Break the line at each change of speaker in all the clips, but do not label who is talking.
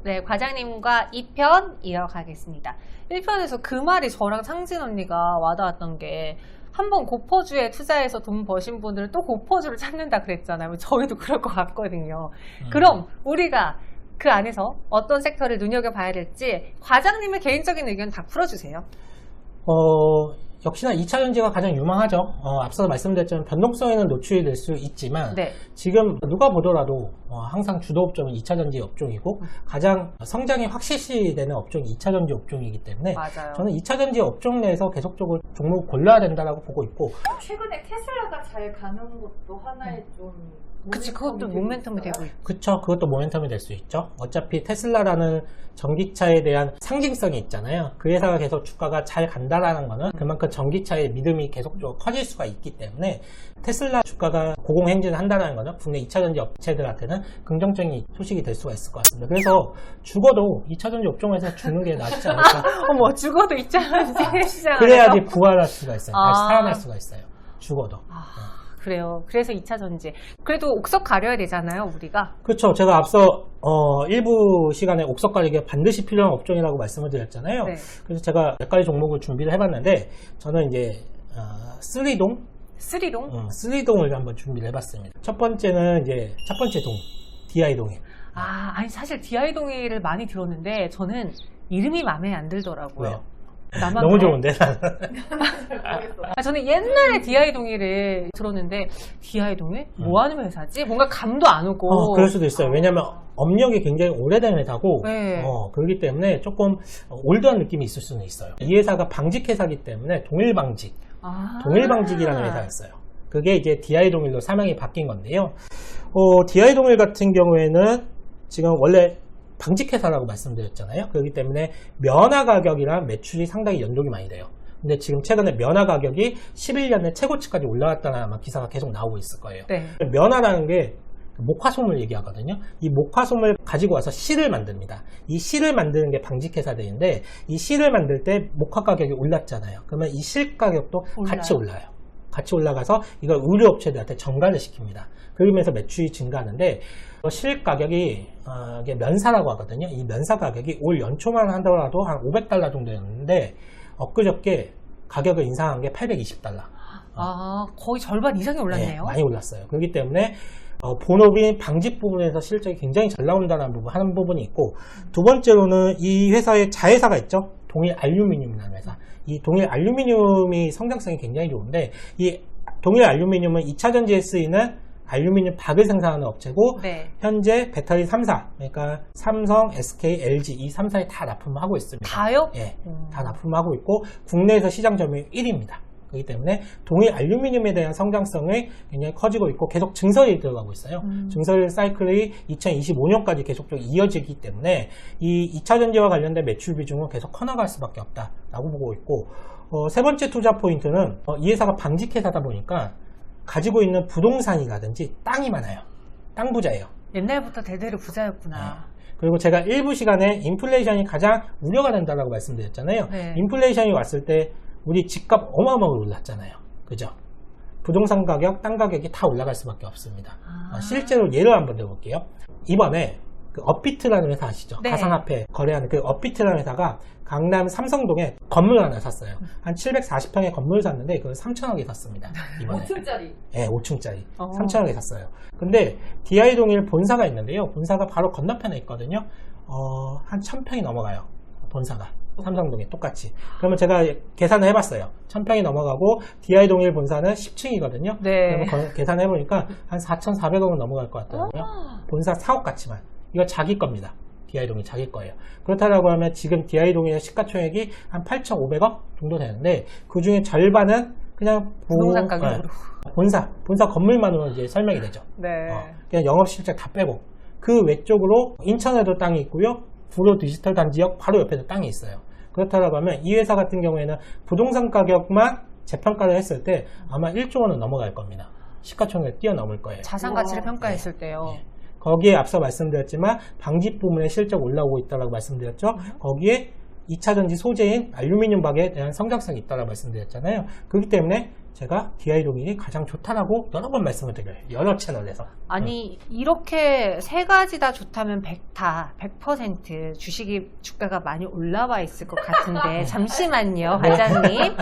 네, 과장님과 2편 이어가겠습니다. 1편에서 그 말이 저랑 상진 언니가 와닿았던 게 한번 고퍼주에 투자해서 돈 버신 분들은 또 고퍼주를 찾는다 그랬잖아요. 저희도 그럴 것 같거든요. 그럼 우리가 그 안에서 어떤 섹터를 눈여겨봐야 될지 과장님의 개인적인 의견 다 풀어주세요.
역시나 2차전지가 가장 유망하죠. 앞서 말씀드렸지만 변동성에는 노출이 될 수 있지만
네.
지금 누가 보더라도 항상 주도 업종은 2차전지 업종이고 가장 성장이 확실시되는 업종이 2차전지 업종이기 때문에
맞아요.
저는 2차전지 업종 내에서 계속적으로 종목을 골라야 된다고 보고 있고
최근에 테슬라가 잘 가는 것도 하나의 좀
그치, 그것도 모멘텀이 되고 있고.
그쵸, 그것도 모멘텀이 될 수 있죠. 어차피 테슬라라는 전기차에 대한 상징성이 있잖아요. 그 회사가 계속 주가가 잘 간다라는 거는 그만큼 전기차의 믿음이 계속적으로 커질 수가 있기 때문에 테슬라 주가가 고공행진을 한다는 거는 국내 2차전지 업체들한테는 긍정적인 소식이 될 수가 있을 것 같습니다. 그래서 죽어도 2차전지 업종에서 죽는 게 낫지 않을까.
어머, 죽어도 있잖아요. 시장에서.
그래야지 부활할 수가 있어요. 다시
아.
살아날 수가 있어요. 죽어도.
그래요. 그래서 2차전지. 그래도 옥석 가려야 되잖아요, 우리가.
그렇죠. 제가 앞서 일부 시간에 옥석 가리기가 반드시 필요한 업종이라고 말씀을 드렸잖아요.
네.
그래서 제가 몇 가지 종목을 준비를 해봤는데 저는 이제 쓰리동 쓰리동을 한번 준비를 해봤습니다. 첫 번째는 이제 첫 번째 동 DI동일.
아니 사실 DI 동의를 많이 들었는데 저는 이름이 마음에 안 들더라고요.
왜요?
나만
너무
그래?
좋은데 나는.
저는 옛날에 DI 동의를 들었는데 DI 동의? 뭐 하는 회사지? 뭔가 감도 안 오고.
그럴 수도 있어요. 왜냐면 업력이 굉장히 오래된 회사고
네.
그렇기 때문에 조금 올드한 느낌이 있을 수는 있어요. 이 회사가 방직회사이기 때문에 동일방직 동일방직이라는 회사였어요. 그게 이제 DI동일로 사명이 바뀐 건데요. DI동일 같은 경우에는 지금 원래 방직회사라고 말씀드렸잖아요. 그렇기 때문에 면화 가격이랑 매출이 상당히 연동이 많이 돼요. 근데 지금 최근에 면화 가격이 11년에 최고치까지 올라갔다는 아마 기사가 계속 나오고 있을 거예요.
네.
면화라는 게 목화솜을 얘기하거든요. 이 목화솜을 가지고 와서 실을 만듭니다. 이 실을 만드는 게 방직회사들인데 이 실을 만들 때 목화 가격이 올랐잖아요. 그러면 이 실 가격도 같이 올라요. 같이 올라가서 이걸 의류업체들한테 전가를 시킵니다. 그러면서 매출이 증가하는데 실 가격이 이게 면사라고 하거든요. 이 면사 가격이 올 연초만 하더라도 한 $500 정도였는데 엊그저께 가격을 인상한 게 $820.
거의 절반 이상이 올랐네요.
네, 많이 올랐어요. 그렇기 때문에 본업인 방직 부분에서 실적이 굉장히 잘 나온다는 부분, 하는 부분이 있고, 두 번째로는 이 회사의 자회사가 있죠. 동일 알루미늄이라는 회사. 이 동일 알루미늄이 성장성이 굉장히 좋은데, 이 동일 알루미늄은 2차전지에 쓰이는 알루미늄 박을 생산하는 업체고,
네.
현재 배터리 3사, 그러니까 삼성, SK, LG 이 3사에 다 납품을 하고 있습니다.
다요?
예, 다 납품하고 있고, 국내에서 시장 점유율 1위입니다. 그렇기 때문에 동일 알루미늄에 대한 성장성이 굉장히 커지고 있고 계속 증설이 들어가고 있어요. 증설 사이클이 2025년까지 계속적으로 이어지기 때문에 이 2차전지와 관련된 매출 비중은 계속 커나갈 수밖에 없다라고 보고 있고, 세 번째 투자 포인트는 이 회사가 방직회사다 보니까 가지고 있는 부동산이라든지 땅이 많아요. 땅 부자예요.
옛날부터 대대로 부자였구나.
그리고 제가 일부 시간에 인플레이션이 가장 우려가 된다고 말씀드렸잖아요.
네.
인플레이션이 왔을 때 우리 집값 어마어마하게 올랐잖아요. 그죠? 부동산 가격, 땅 가격이 다 올라갈 수밖에 없습니다. 실제로 예를 한번 들어볼게요. 이번에 그 업비트라는 회사 아시죠?
네.
가상화폐 거래하는 그 업비트라는 회사가 강남 삼성동에 건물 하나 샀어요. 한 740평의 건물을 샀는데 그걸 3천억에 샀습니다. 이번에.
5층짜리.
네, 5층짜리. 3천억에 샀어요. 근데 DI동일 본사가 있는데요. 본사가 바로 건너편에 있거든요. 한 1000평이 넘어가요. 본사가. 삼성동에 똑같이. 그러면 제가 계산을 해봤어요. 1000평이 넘어가고 DI동일 본사는 10층이거든요.
네.
그러면 계산을 해보니까 한 4,400억은 넘어갈 것 같더라고요. 본사 4억 같지만. 이거 자기 겁니다. DI동일 자기 거예요. 그렇다고 하면 지금 DI동일의 시가총액이 한 8,500억 정도 되는데 그 중에 절반은 그냥
부동산 가격으로.
본사 건물만으로 이제 설명이 되죠.
네.
그냥 영업실적 다 빼고 그 외쪽으로 인천에도 땅이 있고요. 구로 디지털 단지역 바로 옆에도 땅이 있어요. 그렇다고 하면 이 회사 같은 경우에는 부동산 가격만 재평가를 했을 때 아마 1조 원은 넘어갈 겁니다. 시가총액을 뛰어넘을 거예요.
자산 가치를 평가했을 때요.
네. 거기에 앞서 말씀드렸지만 방직 부문의 실적 올라오고 있다고 말씀드렸죠. 거기에 2차전지 소재인 알루미늄 박에 대한 성장성이 있다고 말씀드렸잖아요. 그렇기 때문에 제가 DI동일이 가장 좋다라고 여러 번 말씀을 드려요. 여러 채널에서.
아니 이렇게 세 가지 다 좋다면 100% 주가가 많이 올라와 있을 것 같은데 잠시만요 과장님.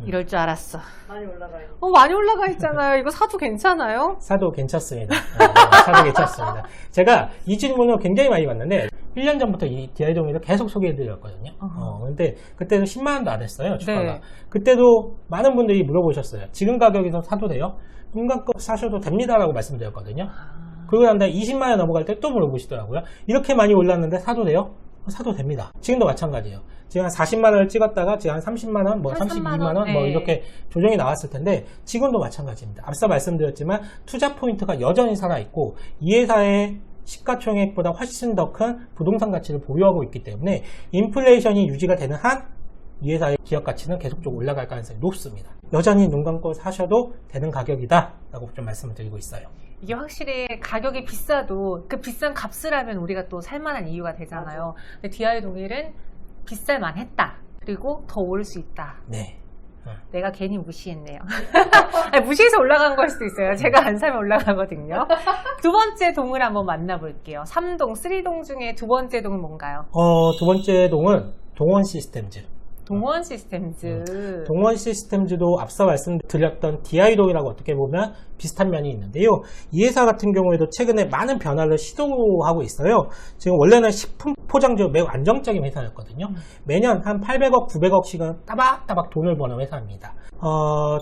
이럴 줄 알았어.
많이 올라가요.
많이 올라가 있잖아요. 이거 사도 괜찮아요?
사도 괜찮습니다. 사도 괜찮습니다. 제가 이 질문을 굉장히 많이 받는데 1년 전부터 이 DI동일을 계속 소개해드렸거든요. 근데 그때도 10만 원도 안 했어요. 주가가.
네.
그때도 많은 분들이 물어보셨어요. 지금 가격에서 사도 돼요? 중간급 사셔도 됩니다라고 말씀드렸거든요. 그러고 난 다음에 20만 원 넘어갈 때 또 물어보시더라고요. 이렇게 많이 올랐는데 사도 돼요? 사도 됩니다. 지금도 마찬가지예요. 지금 한 40만 원을 찍었다가 지금 한 30만 원, 뭐 32만 원, 뭐
네.
이렇게 조정이 나왔을 텐데 지금도 마찬가지입니다. 앞서 말씀드렸지만 투자 포인트가 여전히 살아있고 이 회사의 시가총액보다 훨씬 더 큰 부동산 가치를 보유하고 있기 때문에 인플레이션이 유지가 되는 한 이 회사의 기업 가치는 계속적으로 올라갈 가능성이 높습니다. 여전히 눈 감고 사셔도 되는 가격이다 라고 좀 말씀을 드리고 있어요.
이게 확실히 가격이 비싸도 그 비싼 값을 하면 우리가 또 살만한 이유가 되잖아요. 근데 DI동일은 비쌀만 했다. 그리고 더 오를 수 있다.
네.
내가 괜히 무시했네요. 아니, 무시해서 올라간 걸 수도 있어요. 제가 안 사면 올라가거든요. 두 번째 동을 한번 만나볼게요. 3동, 3동 중에 두 번째 동은 뭔가요?
두 번째 동은 동원 시스템즈.
동원 시스템즈.
동원 시스템즈도 앞서 말씀드렸던 DI동이라고 어떻게 보면 비슷한 면이 있는데요. 이 회사 같은 경우에도 최근에 많은 변화를 시도하고 있어요. 지금 원래는 식품 포장지로 매우 안정적인 회사였거든요. 매년 한 800억, 900억씩은 따박따박 돈을 버는 회사입니다.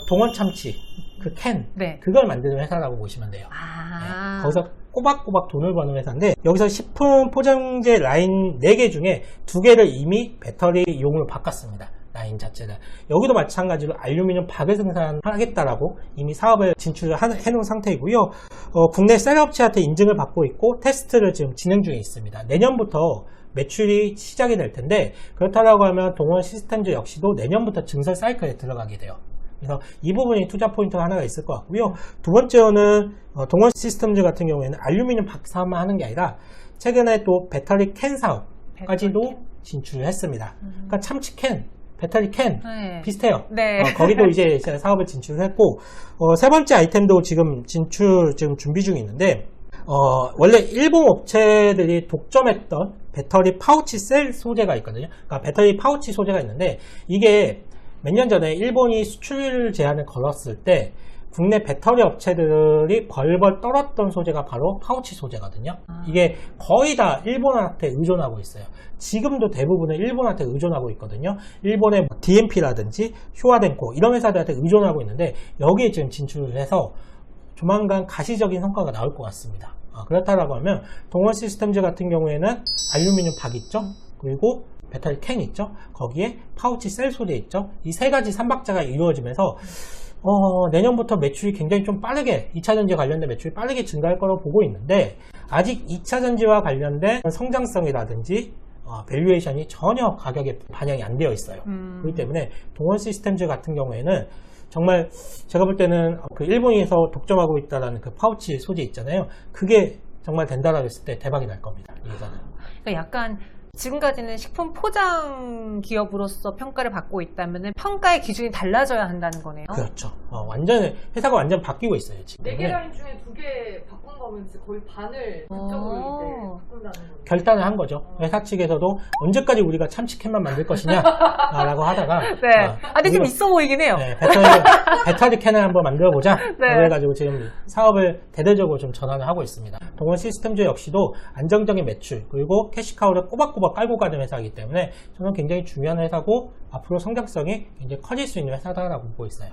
동원 참치, 그 캔,
네.
그걸 만드는 회사라고 보시면 돼요.
아.
거기서 꼬박꼬박 돈을 버는 회사인데 여기서 식품 포장재 라인 4개 중에 2개를 이미 배터리용으로 바꿨습니다. 라인 자체를. 여기도 마찬가지로 알루미늄 박을 생산하겠다라고 이미 사업을 진출을 해놓은 상태이고요. 국내 셀업체한테 인증을 받고 있고 테스트를 지금 진행 중에 있습니다. 내년부터 매출이 시작이 될 텐데 그렇다고 하면 동원 시스템즈 역시도 내년부터 증설 사이클에 들어가게 돼요. 그래서 이 부분이 투자 포인트가 하나가 있을 것 같고요. 두 번째는 동원 시스템즈 같은 경우에는 알루미늄 박 사업만 하는 게 아니라 최근에 또 배터리 캔 사업까지도 진출을 했습니다. 그러니까 참치 캔, 배터리 캔
네.
비슷해요.
네.
거기도 이제 사업을 진출을 했고 세 번째 아이템도 지금 지금 준비 중에 있는데 원래 일본 업체들이 독점했던 배터리 파우치 셀 소재가 있거든요. 그러니까 배터리 파우치 소재가 있는데 이게 몇 년 전에 일본이 수출 제한을 걸었을 때 국내 배터리 업체들이 벌벌 떨었던 소재가 바로 파우치 소재거든요. 이게 거의 다 일본한테 의존하고 있어요. 지금도 대부분은 일본한테 의존하고 있거든요. 일본의 DMP라든지 휴아덴코 이런 회사들한테 의존하고 있는데 여기에 지금 진출을 해서 조만간 가시적인 성과가 나올 것 같습니다. 그렇다고 하면 동원 시스템즈 같은 경우에는 알루미늄 박 있죠. 그리고 배터리 캔 있죠. 거기에 파우치 셀 소재 있죠. 이 세 가지 삼박자가 이루어지면서 내년부터 매출이 굉장히 좀 빠르게 2차전지 관련된 매출이 빠르게 증가할 거라고 보고 있는데 아직 2차전지와 관련된 성장성이라든지 밸류에이션이 전혀 가격에 반영이 안 되어 있어요. 그렇기 때문에 동원 시스템즈 같은 경우에는 정말 제가 볼 때는 그 일본에서 독점하고 있다는 그 파우치 소재 있잖아요. 그게 정말 된다라고 했을 때 대박이 날 겁니다. 이 회사는.
그러니까 약간 지금까지는 식품 포장 기업으로서 평가를 받고 있다면 평가의 기준이 달라져야 한다는 거네요.
그렇죠. 회사가 완전 바뀌고 있어요. 지금.
4개 라인 중에 2개 바꾼 거면 이제 거의 반을 그쪽으로 이제 바꾼다는 거예요.
결단을 한 거죠. 회사 측에서도 언제까지 우리가 참치캔만 만들 것이냐 라고 하다가
네. 근데 좀 있어 보이긴 해요.
네, 배터리 캔을 한번 만들어 보자.
네.
그래가지고 지금 사업을 대대적으로 좀 전환을 하고 있습니다. 동원 시스템즈 역시도 안정적인 매출 그리고 캐시카우를 꼬박꼬박 깔고 가는 회사이기 때문에 저는 굉장히 중요한 회사고 앞으로 성장성이 굉장히 커질 수 있는 회사다라고 보고 있어요.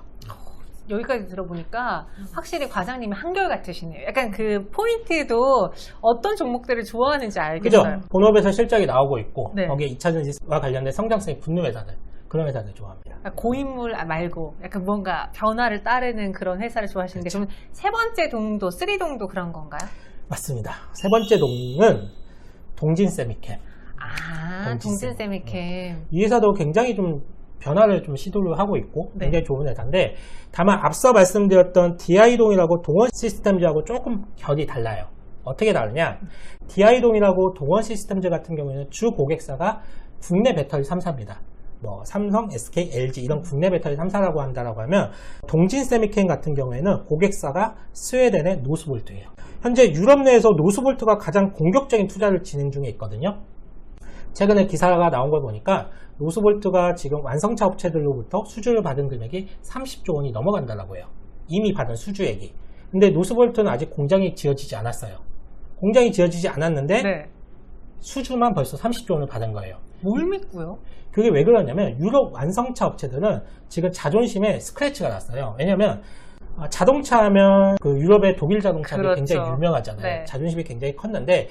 여기까지 들어보니까 확실히 과장님이 한결같으시네요. 약간 그 포인트도 어떤 종목들을 좋아하는지
그죠?
알겠어요.
본업에서 실적이 나오고 있고
네.
거기에 2차전지와 관련된 성장성이 붙는 회사들 그런 회사들 좋아합니다.
고인물 말고 약간 뭔가 변화를 따르는 그런 회사를 좋아하시는데 그러면 세 번째 동도, 3동도 그런 건가요?
맞습니다. 세 번째 동은 동진세미캠.
동진세미캠.
이 회사도 굉장히 좀 변화를 좀 시도를 하고 있고
네.
굉장히 좋은 회사인데 다만 앞서 말씀드렸던 DI동이라고 동원 시스템즈하고 조금 결이 달라요. 어떻게 다르냐? DI동이라고 동원 시스템즈 같은 경우에는 주 고객사가 국내 배터리 3사입니다. 뭐 삼성, SK, LG 이런 국내 배터리 3사라고 한다라고 하면 동진 세미캠 같은 경우에는 고객사가 스웨덴의 노스볼트예요. 현재 유럽 내에서 노스볼트가 가장 공격적인 투자를 진행 중에 있거든요. 최근에 기사가 나온 걸 보니까 노스볼트가 지금 완성차 업체들로부터 수주를 받은 금액이 30조 원이 넘어간다고 해요. 이미 받은 수주액이. 근데 노스볼트는 아직 공장이 지어지지 않았어요. 공장이 지어지지 않았는데
네.
수주만 벌써 30조 원을 받은 거예요.
뭘 믿고요?
그게 왜 그러냐면 유럽 완성차 업체들은 지금 자존심에 스크래치가 났어요. 왜냐면 자동차 하면 그 유럽의 독일 자동차들이
그렇죠.
굉장히 유명하잖아요.
네.
자존심이 굉장히 컸는데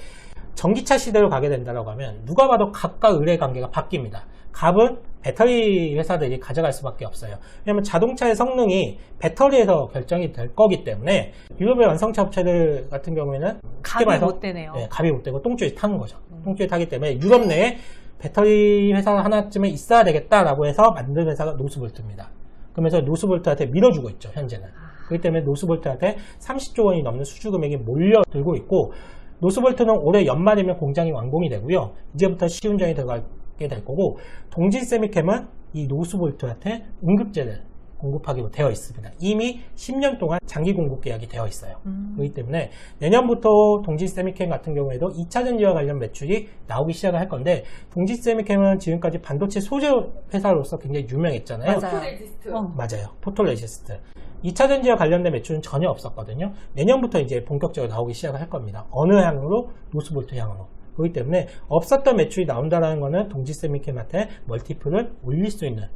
전기차 시대로 가게 된다고 하면 누가 봐도 갑과 을의 관계가 바뀝니다. 갑은 배터리 회사들이 가져갈 수밖에 없어요. 왜냐하면 자동차의 성능이 배터리에서 결정이 될 거기 때문에 유럽의 완성차 업체들 같은 경우에는 쉽게
갑이
말해서
못 되네요.
네, 갑이 못 되고 똥줄이 타는 거죠. 똥줄이 타기 때문에 유럽 내에 배터리 회사 하나쯤은 있어야 되겠다라고 해서 만든 회사가 노스볼트입니다. 그러면서 노스볼트한테 밀어주고 있죠, 현재는. 그렇기 때문에 노스볼트한테 30조 원이 넘는 수주 금액이 몰려들고 있고, 노스볼트는 올해 연말이면 공장이 완공이 되고요. 이제부터 시운전이 들어가게 될 거고, 동진세미캠은 이 노스볼트한테 응급제를 공급하기로 되어 있습니다. 이미 10년 동안 장기 공급 계약이 되어 있어요. 그렇기 때문에 내년부터 동진세미캠 같은 경우에도 2차전지와 관련 매출이 나오기 시작을 할 건데, 동진세미캠은 지금까지 반도체 소재 회사로서 굉장히 유명했잖아요.
맞아요.
포토레지스트.
맞아요. 포토레지스트. 2차전지와 관련된 매출은 전혀 없었거든요. 내년부터 이제 본격적으로 나오기 시작을 할 겁니다. 어느 향으로? 노스볼트 향으로. 그렇기 때문에 없었던 매출이 나온다는 것은 동진세미캠한테 멀티플을 올릴 수 있는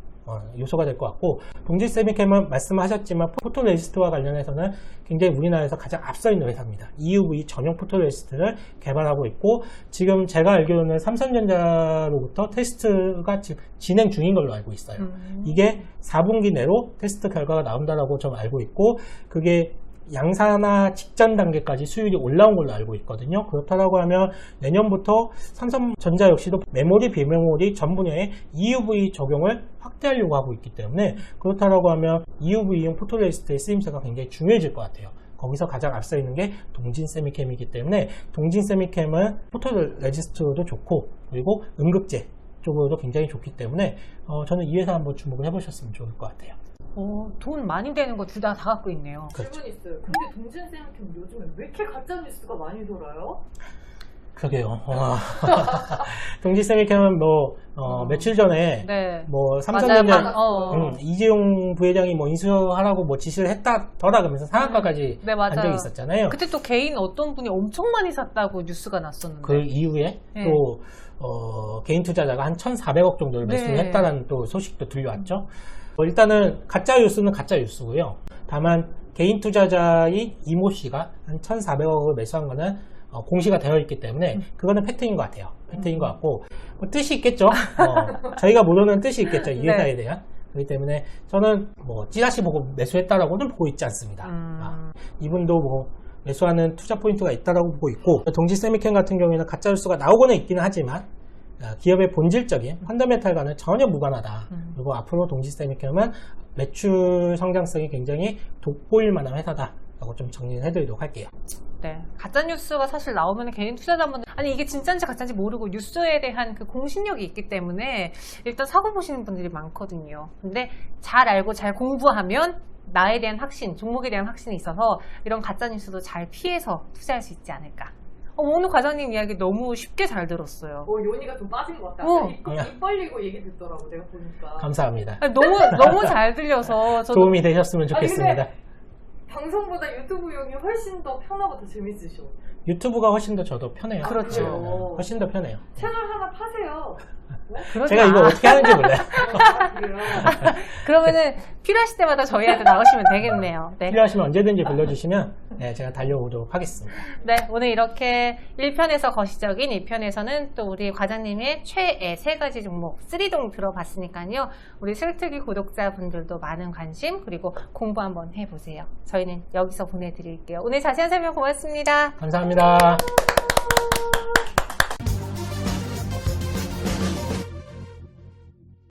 요소가 될 것 같고, 동진세미캠은 말씀하셨지만 포토레지스트와 관련해서는 굉장히 우리나라에서 가장 앞서 있는 회사입니다. EUV 전용 포토레지스트를 개발하고 있고, 지금 제가 알기로는 삼성전자로부터 테스트가 지금 진행 중인 걸로 알고 있어요. 이게 4분기 내로 테스트 결과가 나온다라고 좀 알고 있고, 그게 양산화 직전 단계까지 수율이 올라온 걸로 알고 있거든요. 그렇다고 하면 내년부터 삼성전자 역시도 메모리, 비메모리 전 분야에 EUV 적용을 확대하려고 하고 있기 때문에, 그렇다고 하면 EUV용 포토레지스트의 쓰임새가 굉장히 중요해질 것 같아요. 거기서 가장 앞서 있는 게 동진세미캠이기 때문에 동진세미캠은 포토레지스트도 좋고, 그리고 응급제 쪽으로도 굉장히 좋기 때문에 저는 이 회사 한번 주목을 해보셨으면 좋을 것 같아요.
돈 많이 되는 거 둘 다 갖고 있네요.
그렇죠.
질문 있어요. 근데 동진세미캠 요즘에 왜 이렇게 가짜 뉴스가 많이 돌아요?
그러게요. 동진세미캠은 며칠 전에
네.
뭐 삼성전자
맞아요.
이재용 부회장이 뭐 인수하라고 뭐 지시를 했다더라 그러면서 상한가까지
네,
간 적이
맞아요.
있었잖아요.
그때 또 개인 어떤 분이 엄청 많이 샀다고 뉴스가 났었는데.
그 이후에
네.
또 개인 투자자가 한 1,400억 정도를 매수를
네.
했다는 또 소식도 들려왔죠. 일단은 가짜 뉴스는 가짜 뉴스고요. 다만 개인 투자자인 이모 씨가 한 1,400억을 매수한 거는 공시가 되어 있기 때문에 그거는 팩트인 것 같아요. 팩트인 것 같고, 뭐 뜻이 있겠죠. 저희가 모르는 뜻이 있겠죠, 이 회사에 대한. 그렇기 때문에 저는 뭐 찌라시 보고 매수했다라고는 보고 있지 않습니다. 이분도 뭐 매수하는 투자 포인트가 있다라고 보고 있고, 동진세미캠 같은 경우에는 가짜 뉴스가 나오고는 있기는 하지만 기업의 본질적인 펀더멘탈과는 전혀 무관하다. 그리고 앞으로 동진세미캠은 매출 성장성이 굉장히 돋보일 만한 회사다라고 좀 정리를 해드리도록 할게요.
네. 가짜뉴스가 사실 나오면 개인 투자자분들, 아니, 이게 진짜인지 가짜인지 모르고 뉴스에 대한 그 공신력이 있기 때문에 일단 사고 보시는 분들이 많거든요. 근데 잘 알고 잘 공부하면 나에 대한 확신, 종목에 대한 확신이 있어서 이런 가짜뉴스도 잘 피해서 투자할 수 있지 않을까. 오늘 과장님 이야기 너무 쉽게 잘 들었어요.
요니가 좀 빠진 것 같다. 입 벌리고 얘기 듣더라고, 내가 보니까.
감사합니다.
아니, 너무 잘 들려서 저도
도움이 되셨으면 좋겠습니다.
근데 방송보다 유튜브용이 훨씬 더 편하고 더 재밌으셔.
유튜브가 훨씬 더 저도 편해요.
그렇죠.
네, 훨씬 더 편해요.
채널 하나 파세요.
그러지
제가
마.
이거 어떻게 하는지 몰라요.
그러면은 필요하실 때마다 저희한테 나오시면 되겠네요. 네.
필요하시면 언제든지 불러주시면 제가 달려오도록 하겠습니다.
네, 오늘 이렇게 1편에서 거시적인 2편에서는 또 우리 과장님의 최애 3가지 종목 3동 들어봤으니까요. 우리 슬특이 구독자분들도 많은 관심 그리고 공부 한번 해보세요. 저희는 여기서 보내드릴게요. 오늘 자세한 설명 고맙습니다.
감사합니다.